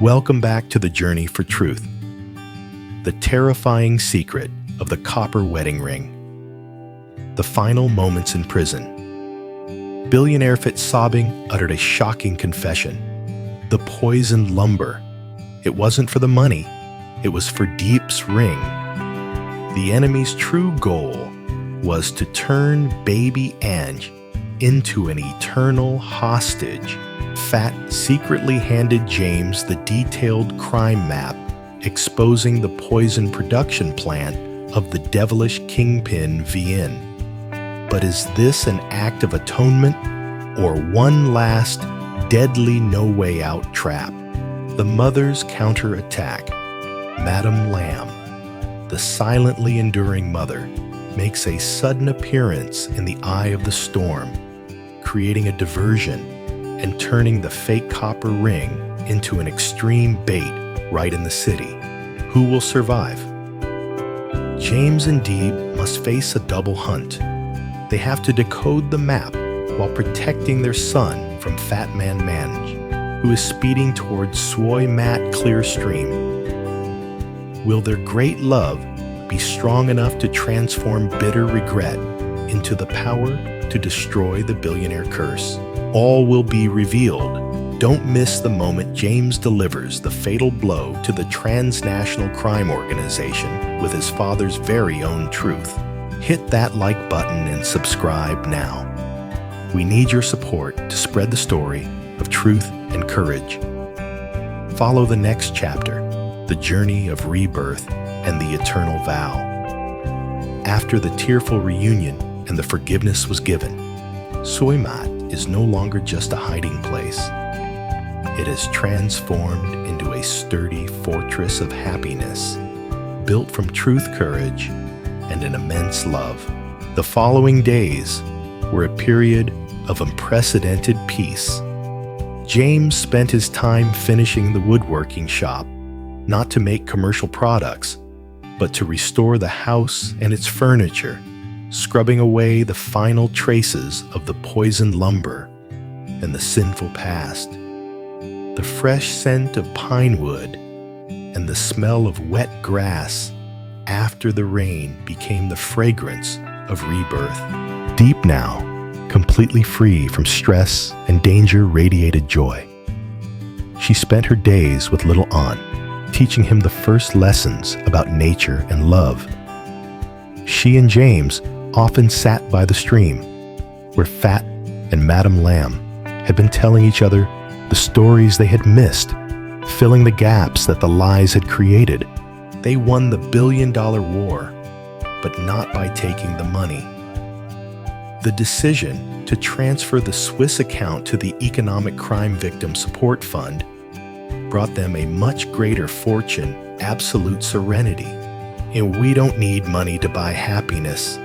Welcome back to the journey for truth. The terrifying secret of the copper wedding ring. The final moments in prison. Billionaire Phat, sobbing, uttered a shocking confession. The poisoned lumber. It wasn't for the money. It was for Diep's ring. The enemy's true goal was to turn baby Ange into an eternal hostage. Phat secretly handed James the detailed crime map exposing the poison production plant of the devilish kingpin Vien. But is this an act of atonement or one last deadly no-way-out trap? The mother's counterattack. Madame Lamb, the silently enduring mother, makes a sudden appearance in the eye of the storm, creating a diversion and turning the fake copper ring into an extreme bait right in the city. Who will survive? James and Diep must face a double hunt. They have to decode the map while protecting their son from Phat Man Manj, who is speeding towards Soi Mat Clear Stream. Will their great love be strong enough to transform bitter regret into the power to destroy the billionaire curse? All will be revealed. Don't miss the moment James delivers the fatal blow to the transnational crime organization with his father's very own truth. Hit that like button and subscribe now. We need your support to spread the story of truth and courage. Follow the next chapter, the journey of rebirth and the eternal vow. After the tearful reunion and the forgiveness was given, Soi Mat is no longer just a hiding place. It is transformed into a sturdy fortress of happiness, built from truth, courage, and an immense love. The following days were a period of unprecedented peace. James spent his time finishing the woodworking shop, not to make commercial products, but to restore the house and its furniture, scrubbing away the final traces of the poisoned lumber and the sinful past. The fresh scent of pine wood and the smell of wet grass after the rain became the fragrance of rebirth. Diep now, completely free from stress and danger, radiated joy. She spent her days with little An, teaching him the first lessons about nature and love. She and James often sat by the stream, where Phat and Madame Lamb had been telling each other the stories they had missed, filling the gaps that the lies had created. They won the billion-dollar war, but not by taking the money. The decision to transfer the Swiss account to the Economic Crime Victim Support Fund brought them a much greater fortune, absolute serenity. And we don't need money to buy happiness,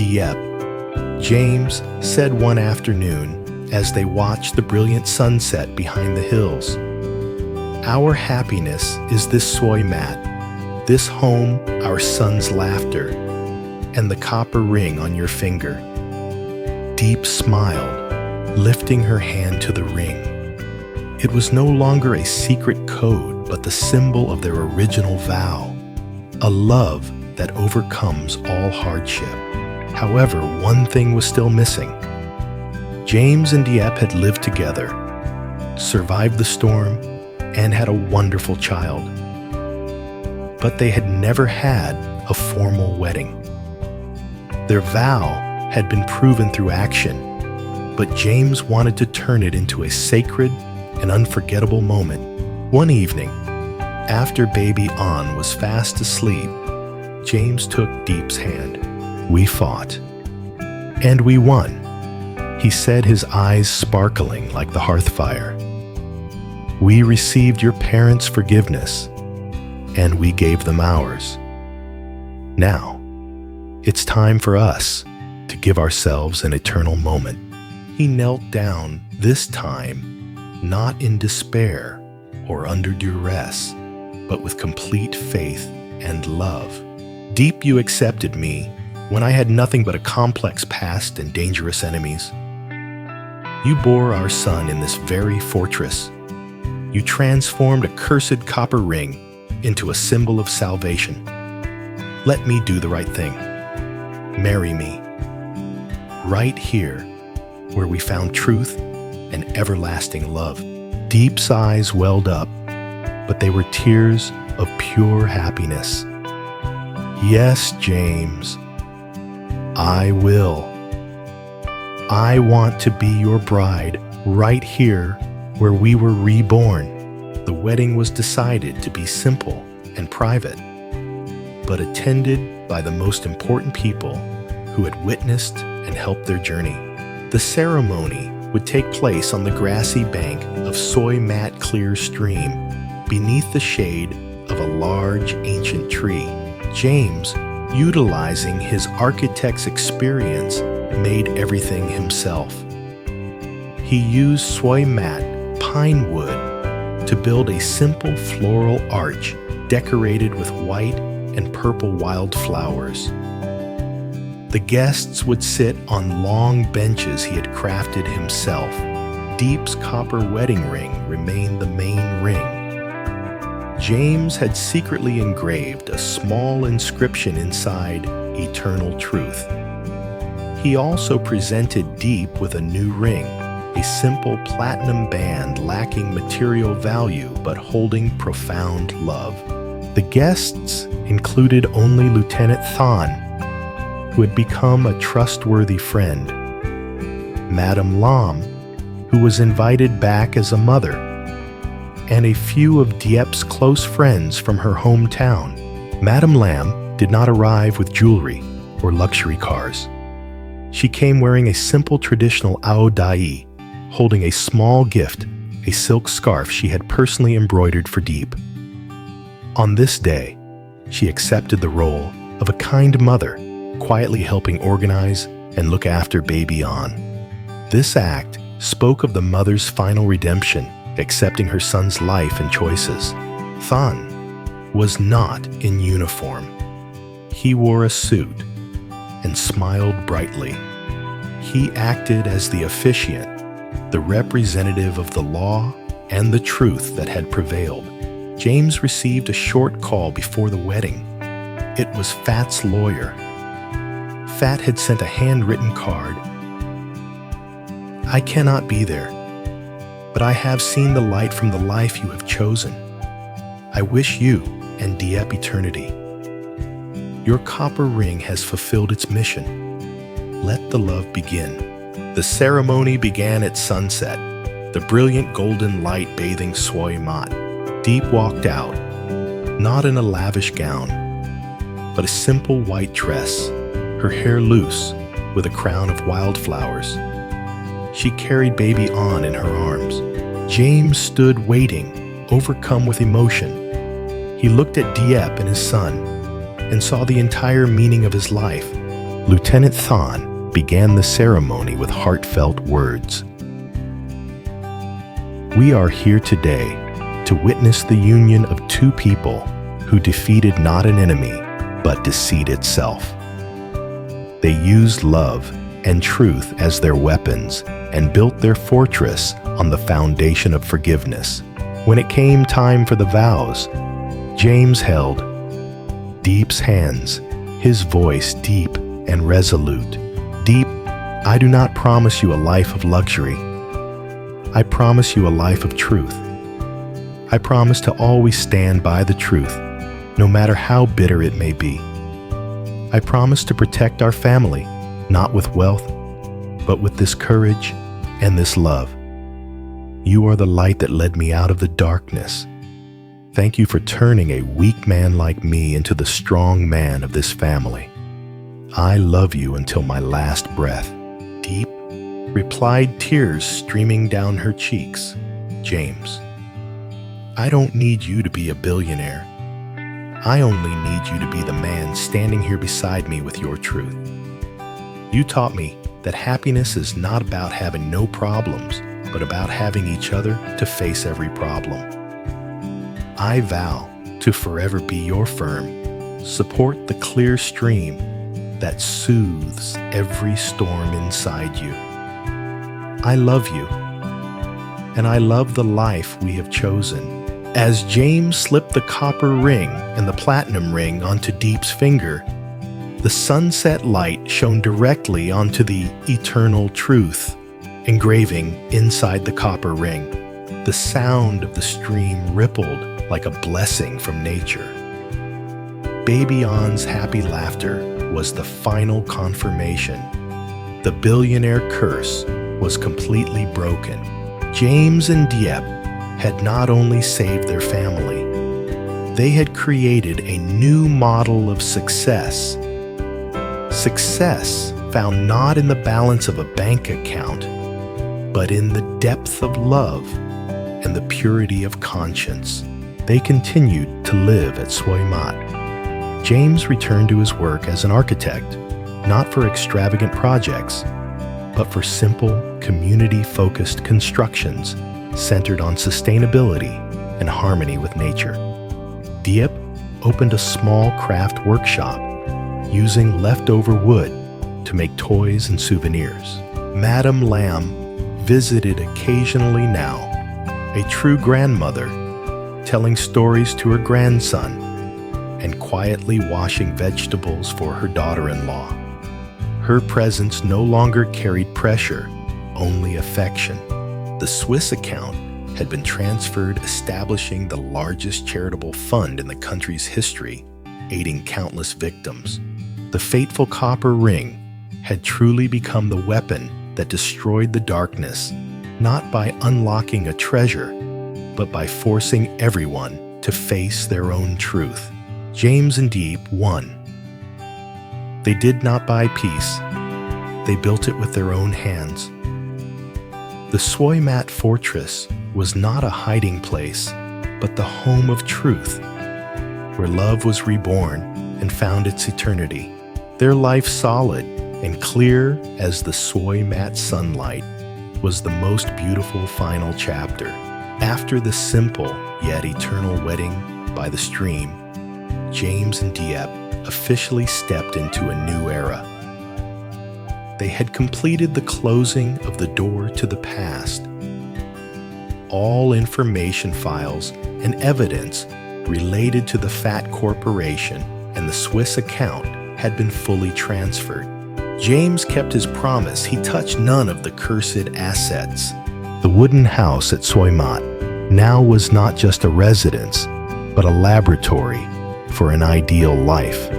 Diep, James said one afternoon as they watched the brilliant sunset behind the hills. Our happiness is this Soi Mat, this home, our son's laughter, and the copper ring on your finger. Diep smiled, lifting her hand to the ring. It was no longer a secret code, but the symbol of their original vow, a love that overcomes all hardship. However, one thing was still missing. James and Diep had lived together, survived the storm, and had a wonderful child. But they had never had a formal wedding. Their vow had been proven through action, but James wanted to turn it into a sacred and unforgettable moment. One evening, after baby An was fast asleep, James took Diep's hand. We fought, and we won, he said, his eyes sparkling like the hearth fire. We received your parents' forgiveness, and we gave them ours. Now, it's time for us to give ourselves an eternal moment. He knelt down, this time, not in despair or under duress, but with complete faith and love. Diep, you accepted me when I had nothing but a complex past and dangerous enemies. You bore our son in this very fortress, You transformed a cursed copper ring into a symbol of salvation. Let me do the right thing. Marry me. Right here, where we found truth and everlasting love. Diep's eyes welled up, but they were tears of pure happiness. Yes, James, I will. I want to be your bride right here where we were reborn. The wedding was decided to be simple and private, but attended by the most important people who had witnessed and helped their journey. The ceremony would take place on the grassy bank of Soy Mat Clear Stream, beneath the shade of a large ancient tree. James, utilizing his architect's experience, made everything himself. He used Soy Mat pine wood to build a simple floral arch decorated with white and purple wildflowers. The guests would sit on long benches he had crafted himself. Diep's copper wedding ring remained the main ring. James had secretly engraved a small inscription inside Eternal Truth. He also presented Diep with a new ring, a simple platinum band lacking material value but holding profound love. The guests included only Lieutenant Phat, who had become a trustworthy friend, Madame Lam, who was invited back as a mother, and a few of Diep's close friends from her hometown. Madame Lam did not arrive with jewelry or luxury cars. She came wearing a simple traditional ao dai, holding a small gift, a silk scarf she had personally embroidered for Diep. On this day, she accepted the role of a kind mother, quietly helping organize and look after baby On. This act spoke of the mother's final redemption, accepting her son's life and choices. Phat was not in uniform. He wore a suit and smiled brightly. He acted as the officiant, the representative of the law and the truth that had prevailed. James received a short call before the wedding. It was Phat's lawyer. Phat had sent a handwritten card. I cannot be there, but I have seen the light from the life you have chosen. I wish you and Diep eternity. Your copper ring has fulfilled its mission. Let the love begin. The ceremony began at sunset, the brilliant golden light bathing Soy Mat. Diep walked out, not in a lavish gown, but a simple white dress, her hair loose with a crown of wildflowers. She carried baby On in her arms. James stood waiting, overcome with emotion. He looked at Diep and his son and saw the entire meaning of his life. Lieutenant Phat began the ceremony with heartfelt words. We are here today to witness the union of two people who defeated not an enemy, but deceit itself. They used love and truth as their weapons and built their fortress on the foundation of forgiveness. When it came time for the vows, James held Diep's hands, his voice deep and resolute. Diep, I do not promise you a life of luxury. I promise you a life of truth. I promise to always stand by the truth, no matter how bitter it may be. I promise to protect our family, not with wealth, but with this courage and this love. You are the light that led me out of the darkness. Thank you for turning a weak man like me into the strong man of this family. I love you until my last breath. Diep replied, tears streaming down her cheeks. James, I don't need you to be a billionaire. I only need you to be the man standing here beside me with your truth. You taught me that happiness is not about having no problems, but about having each other to face every problem. I vow to forever be your firm, support the clear stream that soothes every storm inside you. I love you. and I love the life we have chosen." As James slipped the copper ring and the platinum ring onto Diep's finger, the sunset light shone directly onto the eternal truth engraving inside the copper ring. The sound of the stream rippled like a blessing from nature. Baby On's happy laughter was the final confirmation. The billionaire curse was completely broken. James and Diep had not only saved their family, they had created a new model of success. Success found not in the balance of a bank account, but in the depth of love and the purity of conscience. They continued to live at Soi Mat. James returned to his work as an architect, not for extravagant projects, but for simple, community-focused constructions centered on sustainability and harmony with nature. Diep opened a small craft workshop using leftover wood to make toys and souvenirs. Madame Lam visited occasionally now, a true grandmother, telling stories to her grandson and quietly washing vegetables for her daughter-in-law. Her presence no longer carried pressure, only affection. The Swiss account had been transferred, establishing the largest charitable fund in the country's history, aiding countless victims. The fateful copper ring had truly become the weapon that destroyed the darkness, not by unlocking a treasure, but by forcing everyone to face their own truth. James and Diep won. They did not buy peace. They built it with their own hands. The Soi Mat fortress was not a hiding place, but the home of truth, where love was reborn and found its eternity. Their life, solid and clear as the Soi Mat sunlight, was the most beautiful final chapter. After the simple yet eternal wedding by the stream, James and Diep officially stepped into a new era. They had completed the closing of the door to the past. All information files and evidence related to the Phat Corporation and the Swiss account had been fully transferred. James kept his promise. He touched none of the cursed assets. The wooden house at Soi Mat now was not just a residence, but a laboratory for an ideal life.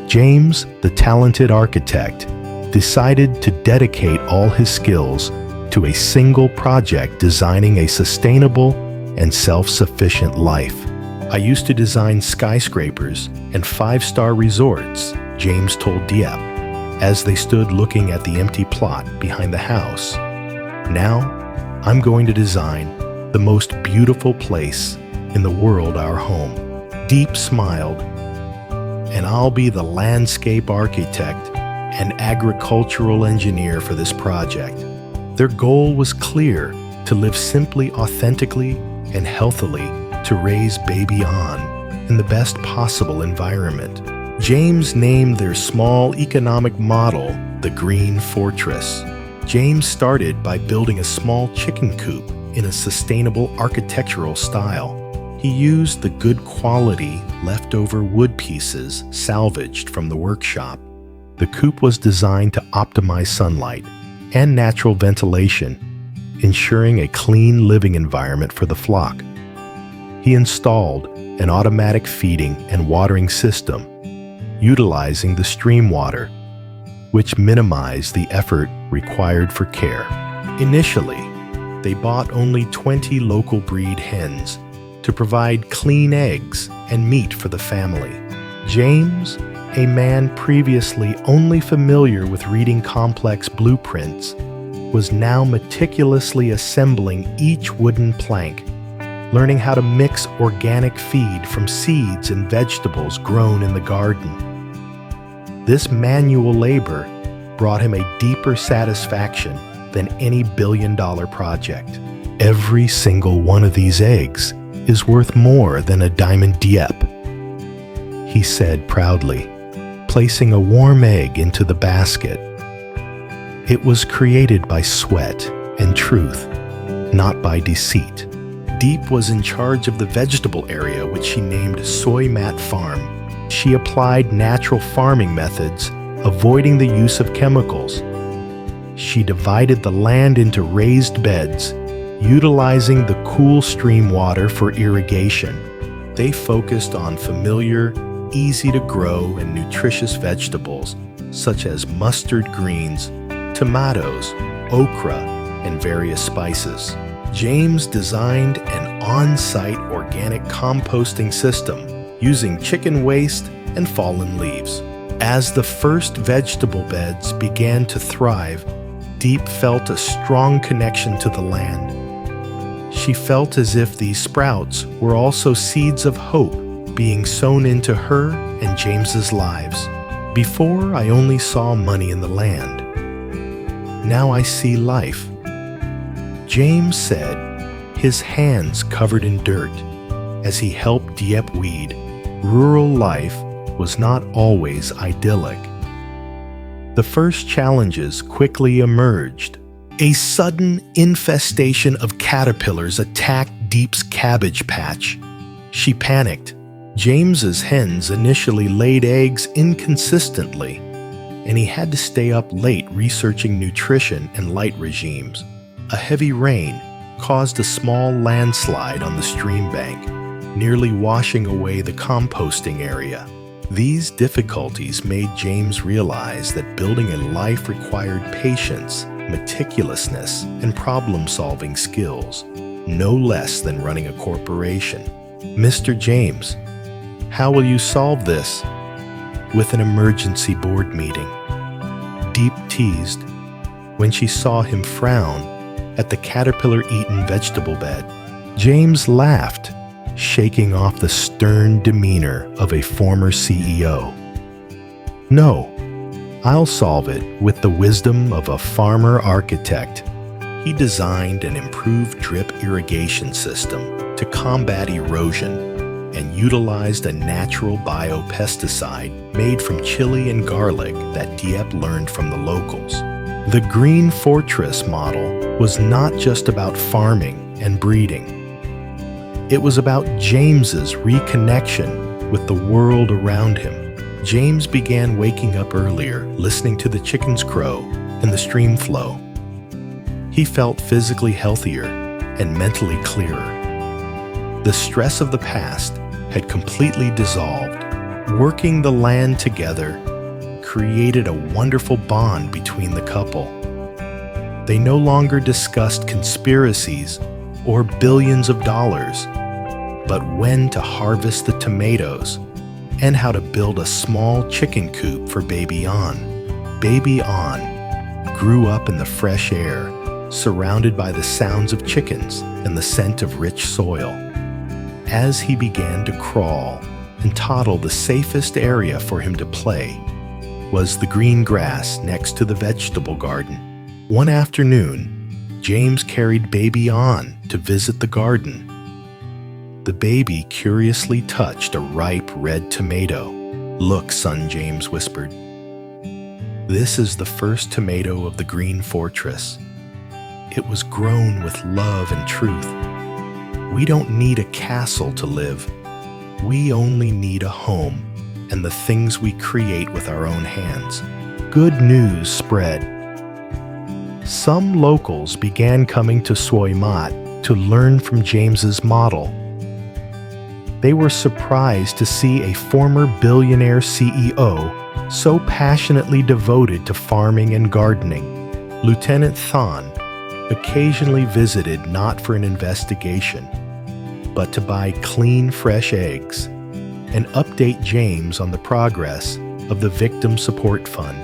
James, the talented architect, decided to dedicate all his skills to a single project, designing a sustainable and self-sufficient life. "I used to design skyscrapers and five-star resorts," James told Diep, as they stood looking at the empty plot behind the house. "Now, I'm going to design the most beautiful place in the world, our home." Diep smiled, "And I'll be the landscape architect and agricultural engineer for this project." Their goal was clear: to live simply, authentically, and healthily, to raise baby On in the best possible environment. James named their small economic model the Green Fortress. James started by building a small chicken coop in a sustainable architectural style. He used the good quality leftover wood pieces salvaged from the workshop. The coop was designed to optimize sunlight and natural ventilation, ensuring a clean living environment for the flock. He installed an automatic feeding and watering system, utilizing the stream water, which minimized the effort required for care. Initially, they bought only 20 local breed hens to provide clean eggs and meat for the family. James, a man previously only familiar with reading complex blueprints, was now meticulously assembling each wooden plank, learning how to mix organic feed from seeds and vegetables grown in the garden. This manual labor brought him a deeper satisfaction than any billion-dollar project. "Every single one of these eggs is worth more than a diamond Diep," he said proudly, placing a warm egg into the basket. It was created by sweat and truth, not by deceit. Diep was in charge of the vegetable area, which she named Soy Mat Farm. She applied natural farming methods, avoiding the use of chemicals. She divided the land into raised beds, utilizing the cool stream water for irrigation. They focused on familiar, easy-to-grow and nutritious vegetables such as mustard greens, tomatoes, okra, and various spices. James designed an on-site organic composting system using chicken waste and fallen leaves. As the first vegetable beds began to thrive, Diep felt a strong connection to the land. She felt as if these sprouts were also seeds of hope being sown into her and James's lives. Before, I only saw money in the land. Now I see life. James said, his hands covered in dirt, as he helped Diep weed. Rural life was not always idyllic. The first challenges quickly emerged. A sudden infestation of caterpillars attacked Diep's cabbage patch. She panicked. James's hens initially laid eggs inconsistently, and he had to stay up late researching nutrition and light regimes. A heavy rain caused a small landslide on the stream bank, nearly washing away the composting area. These difficulties made James realize that building a life required patience, meticulousness, and problem-solving skills, no less than running a corporation. Mr. James, how will you solve this? With an emergency board meeting. Diep teased when she saw him frown at the caterpillar-eaten vegetable bed. James laughed, shaking off the stern demeanor of a former CEO. No, I'll solve it with the wisdom of a farmer architect. He designed an improved drip irrigation system to combat erosion and utilized a natural biopesticide made from chili and garlic that Diep learned from the locals. The Green Fortress model was not just about farming and breeding. It was about James's reconnection with the world around him. James began waking up earlier, listening to the chickens crow and the stream flow. He felt physically healthier and mentally clearer. The stress of the past had completely dissolved. Working the land together created a wonderful bond between the couple. They no longer discussed conspiracies or billions of dollars, but when to harvest the tomatoes and how to build a small chicken coop for Baby On. Baby On grew up in the fresh air, surrounded by the sounds of chickens and the scent of rich soil. As he began to crawl and toddle, the safest area for him to play was the green grass next to the vegetable garden. One afternoon, James carried Baby On to visit the garden. The baby curiously touched a ripe red tomato. "Look, son," James whispered. "This is the first tomato of the Green Fortress. It was grown with love and truth. We don't need a castle to live. We only need a home and the things we create with our own hands." Good news spread. Some locals began coming to Soy Mat to learn from James's model. They were surprised to see a former billionaire CEO so passionately devoted to farming and gardening. Lieutenant Phat occasionally visited not for an investigation, but to buy clean, fresh eggs and update James on the progress of the Victim Support Fund.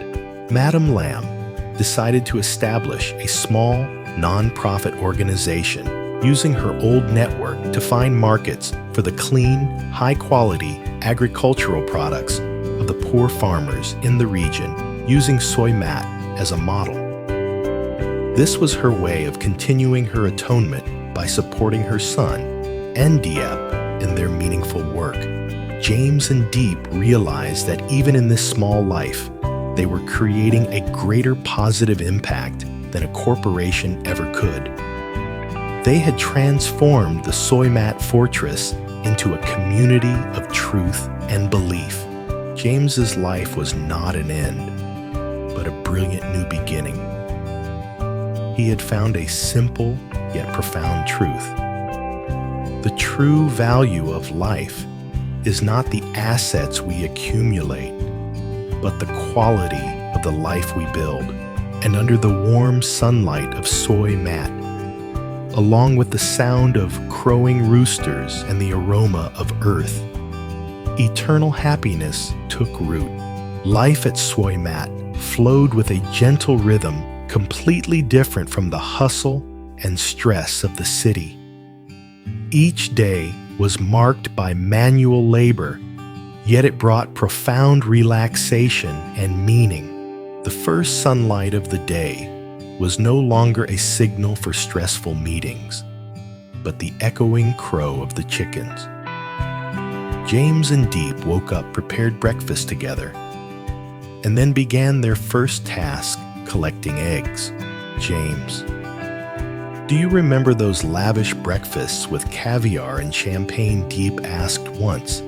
Madame Lamb decided to establish a small, non-profit organization using her old network to find markets for the clean, high-quality agricultural products of the poor farmers in the region, using Soy Mat as a model. This was her way of continuing her atonement by supporting her son and Diep in their meaningful work. James and Diep realized that even in this small life, they were creating a greater positive impact than a corporation ever could. They had transformed the soy mat fortress into a community of truth and belief. James's life was not an end, but a brilliant new beginning. He had found a simple yet profound truth. The true value of life is not the assets we accumulate, but the quality of the life we build. And under the warm sunlight of soy mat, along with the sound of crowing roosters and the aroma of earth, eternal happiness took root. Life at soy mat flowed with a gentle rhythm completely different from the hustle and stress of the city. Each day was marked by manual labor, yet it brought profound relaxation and meaning. The first sunlight of the day was no longer a signal for stressful meetings, but the echoing crow of the chickens. James and Diep woke up, prepared breakfast together, and then began their first task, collecting eggs. James, do you remember those lavish breakfasts with caviar and champagne? Diep asked once,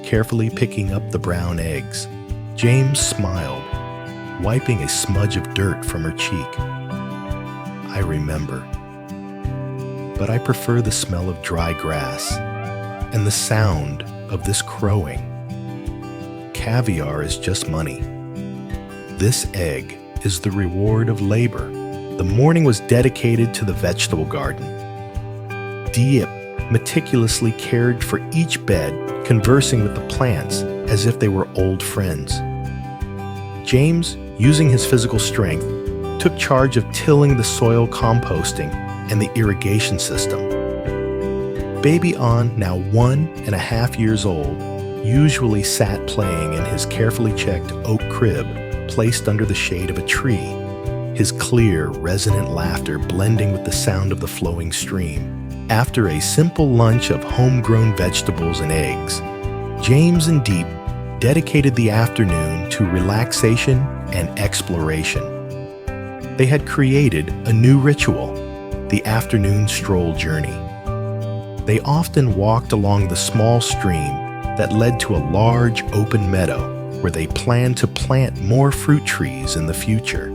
carefully picking up the brown eggs. James smiled, wiping a smudge of dirt from her cheek. I remember, but I prefer the smell of dry grass and the sound of this crowing. Caviar is just money. This egg is the reward of labor. The morning was dedicated to the vegetable garden. Diep meticulously cared for each bed, conversing with the plants as if they were old friends. James, using his physical strength, took charge of tilling the soil, composting, and the irrigation system. Baby An, now 1.5 years old, usually sat playing in his carefully checked oak crib placed under the shade of a tree, his clear, resonant laughter blending with the sound of the flowing stream. After a simple lunch of homegrown vegetables and eggs, James and Diep dedicated the afternoon to relaxation and exploration. They had created a new ritual, the afternoon stroll journey. They often walked along the small stream that led to a large open meadow where they planned to plant more fruit trees in the future.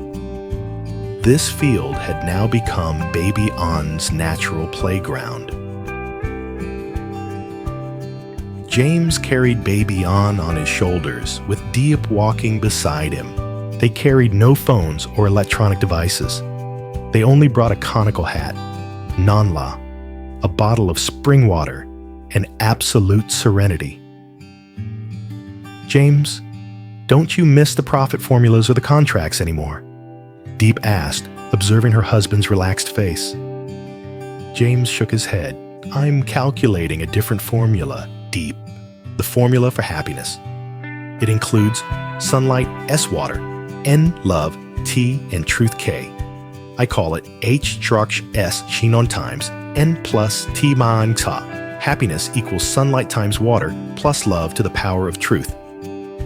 This field had now become Baby An's natural playground. James carried Baby An on his shoulders, with Diep walking beside him. They carried no phones or electronic devices. They only brought a conical hat, Nanla, a bottle of spring water, and absolute serenity. James, don't you miss the profit formulas or the contracts anymore? Diep asked, observing her husband's relaxed face. James shook his head. I'm calculating a different formula, Diep. The formula for happiness. It includes sunlight S water, N love, T and truth K. I call it H truck S Chinon times N plus T man ta. Happiness equals sunlight times water plus love to the power of truth.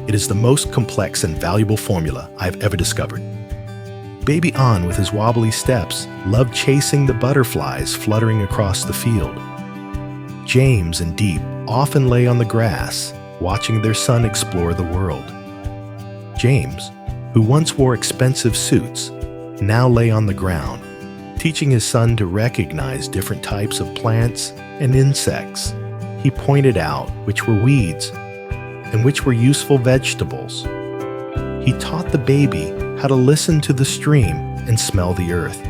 It is the most complex and valuable formula I have ever discovered. Baby An, with his wobbly steps, loved chasing the butterflies fluttering across the field. James and Diep often lay on the grass, watching their son explore the world. James, who once wore expensive suits, now lay on the ground, teaching his son to recognize different types of plants and insects. He pointed out which were weeds and which were useful vegetables. He taught the baby how to listen to the stream and smell the earth.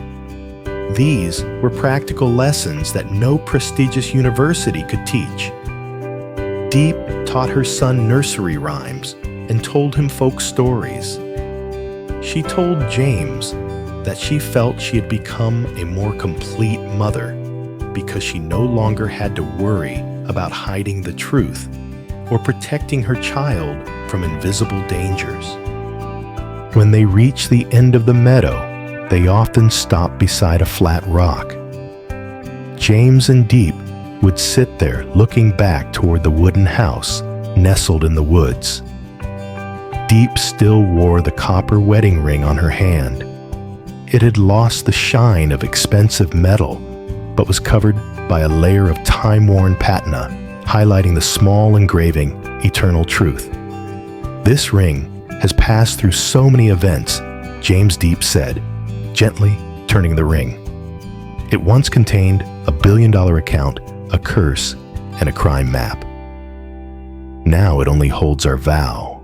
These were practical lessons that no prestigious university could teach. Diep taught her son nursery rhymes and told him folk stories. She told James that she felt she had become a more complete mother because she no longer had to worry about hiding the truth or protecting her child from invisible dangers. When they reached the end of the meadow, they often stopped beside a flat rock. James and Diep would sit there looking back toward the wooden house nestled in the woods. Diep still wore the copper wedding ring on her hand. It had lost the shine of expensive metal, but was covered by a layer of time-worn patina, highlighting the small engraving, Eternal Truth. This ring has passed through so many events, James Diep said, gently turning the ring. It once contained a billion-dollar account, a curse, and a crime map. Now it only holds our vow.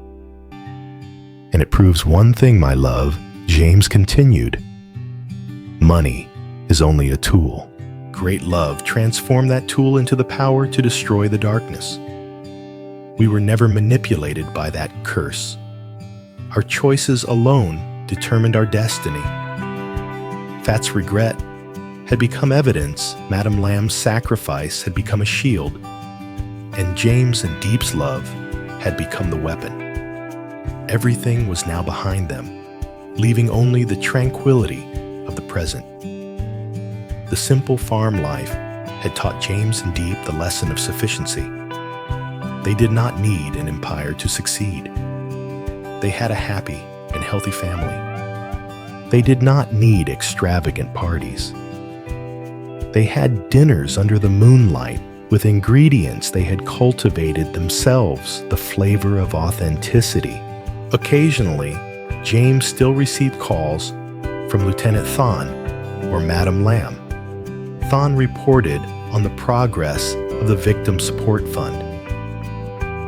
And it proves one thing, my love, James continued. Money is only a tool. Great love transformed that tool into the power to destroy the darkness. We were never manipulated by that curse. Our choices alone determined our destiny. Phat's regret had become evidence, Madame Lamb's sacrifice had become a shield, and James and Diep's love had become the weapon. Everything was now behind them, leaving only the tranquility of the present. The simple farm life had taught James and Diep the lesson of sufficiency. They did not need an empire to succeed. They had a happy and healthy family. They did not need extravagant parties. They had dinners under the moonlight with ingredients they had cultivated themselves, the flavor of authenticity. Occasionally, James still received calls from Lieutenant Thon or Madame Lamb. Thon reported on the progress of the Victim Support Fund.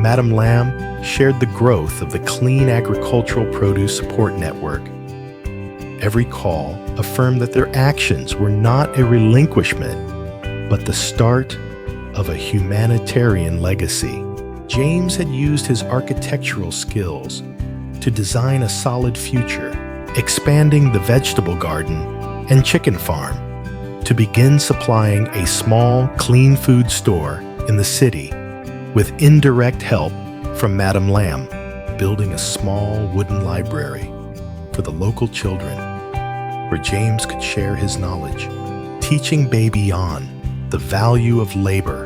Madame Lamb shared the growth of the Clean Agricultural Produce Support Network. Every call affirmed that their actions were not a relinquishment, but the start of a humanitarian legacy. James had used his architectural skills to design a solid future, expanding the vegetable garden and chicken farm to begin supplying a small, clean food store in the city with indirect help from Madame Lamb, building a small wooden library for the local children where James could share his knowledge, teaching baby on the value of labor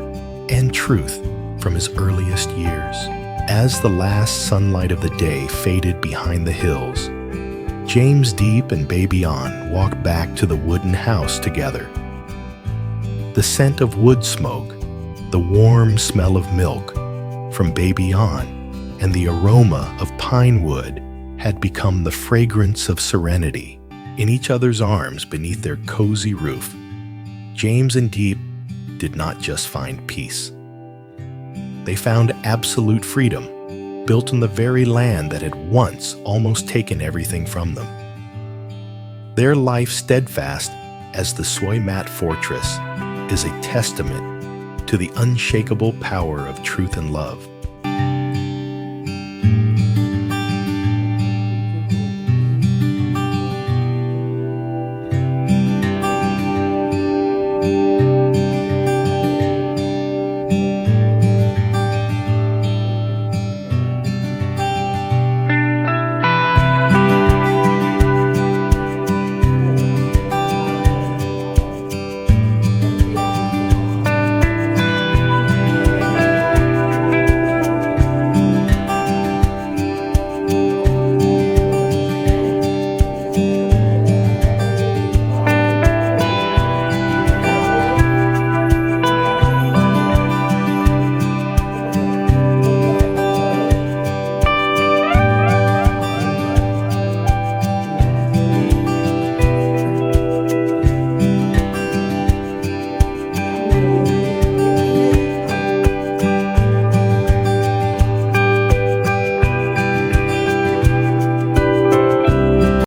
and truth from his earliest years. As the last sunlight of the day faded behind the hills, James Diep and Baby On walked back to the wooden house together. The scent of wood smoke, the warm smell of milk from Baby On, and the aroma of pine wood had become the fragrance of serenity. In each other's arms beneath their cozy roof, James and Diep did not just find peace. They found absolute freedom, built on the very land that had once almost taken everything from them. Their life steadfast as the Soi Mat Fortress is a testament to the unshakable power of truth and love.